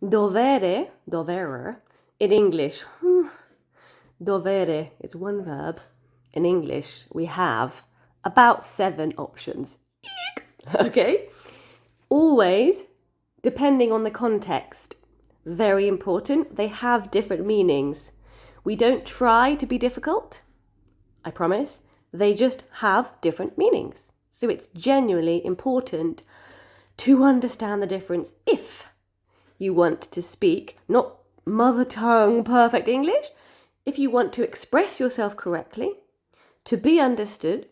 Dovere, in English, dovere is one verb. In English, we have about 7 options. Okay? Always, depending on the context, very important, they have different meanings. We don't try to be difficult, I promise. They just have different meanings. So it's genuinely important to understand the difference if you want to speak, not mother tongue perfect English, if you want to express yourself correctly, to be understood,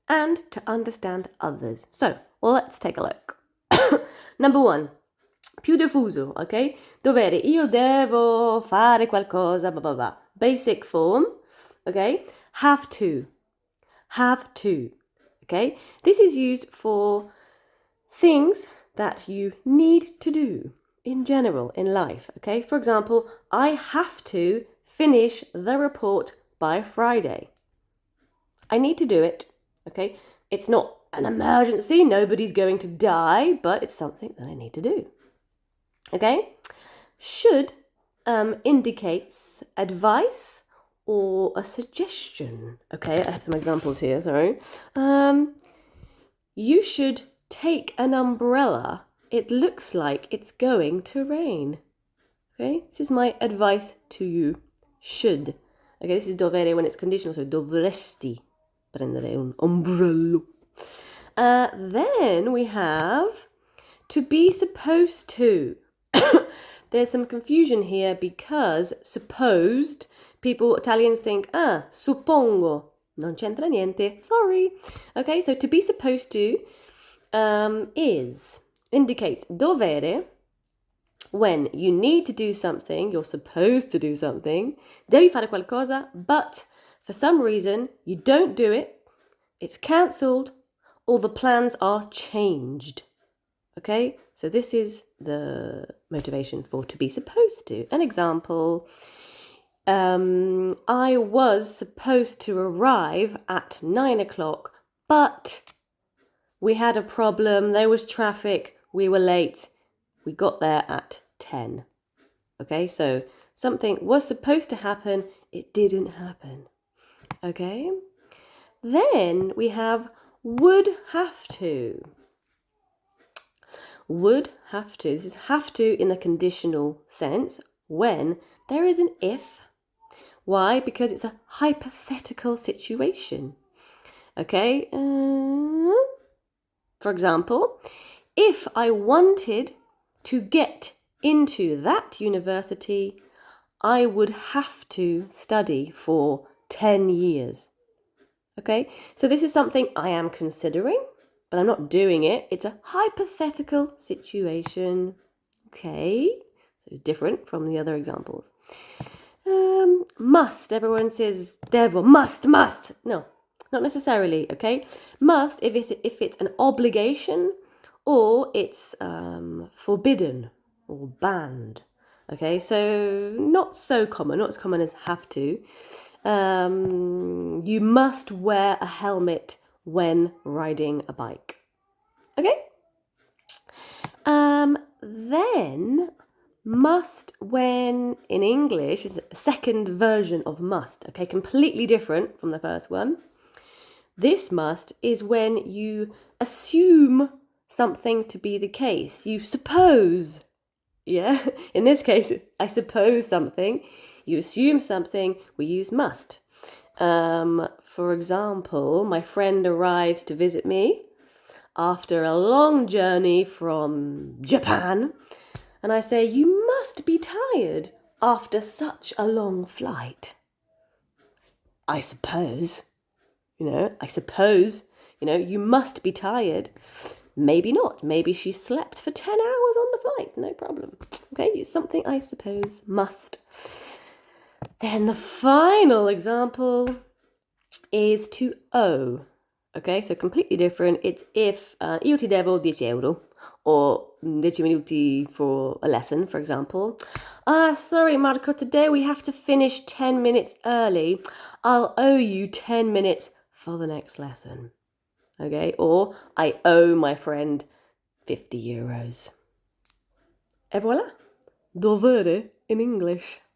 and to understand others. So, let's take a look. Number 1, più diffuso, ok? Dovere, io devo fare qualcosa, blah, blah, blah. Basic form, okay? Have to, okay? This is used for things that you need to do in general in life, okay? For example, I have to finish the report by Friday. I need to do it, okay? It's not an emergency, nobody's going to die, but it's something that I need to do, okay? Should indicates advice or a suggestion, okay? I have some examples here, sorry. You should take an umbrella. It looks like it's going to rain. Okay, this is my advice to you. Should. Okay, this is dovere when it's conditional, so dovresti prendere un ombrello. Then we have to be supposed to. There's some confusion here because supposed, Italians think, suppongo. Non c'entra niente, sorry. Okay, so to be supposed to indicates dovere when you need to do something, you're supposed to do something, devi fare qualcosa, but for some reason you don't do it, it's cancelled, or the plans are changed. Okay, so this is the motivation for to be supposed to. An example, I was supposed to arrive at 9 o'clock, but we had a problem, there was traffic, we were late, we got there at 10. Okay, so something was supposed to happen, it didn't happen. Okay, then we have would have to. Would have to. This is have to in the conditional sense when there is an if. Why? Because it's a hypothetical situation. Okay, for example, if I wanted to get into that university, I would have to study for 10 years. Okay, so this is something I am considering, but I'm not doing it. It's a hypothetical situation. Okay, so it's different from the other examples. Must, everyone says devo, must. No, not necessarily, okay? Must if it's an obligation or it's forbidden or banned. Okay, so not so common, not as common as have to. You must wear a helmet when riding a bike. Okay? Then must when in English is a second version of must, okay? Completely different from the first one. This must is when you assume something to be the case. You suppose. Yeah? In this case, I suppose something. You assume something, we use must. For example, my friend arrives to visit me after a long journey from Japan, and I say, you must be tired after such a long flight. I suppose, you must be tired. Maybe not. Maybe she slept for 10 hours on the flight. No problem. Okay, it's something I suppose must. Then the final example is to owe. Okay, so completely different. It's if io ti devo 10 euro or 10 minuti for a lesson, for example. Sorry, Marco, today we have to finish 10 minutes early. I'll owe you 10 minutes for the next lesson. Okay, or I owe my friend 50 euros. Et voilà. Dovere in English.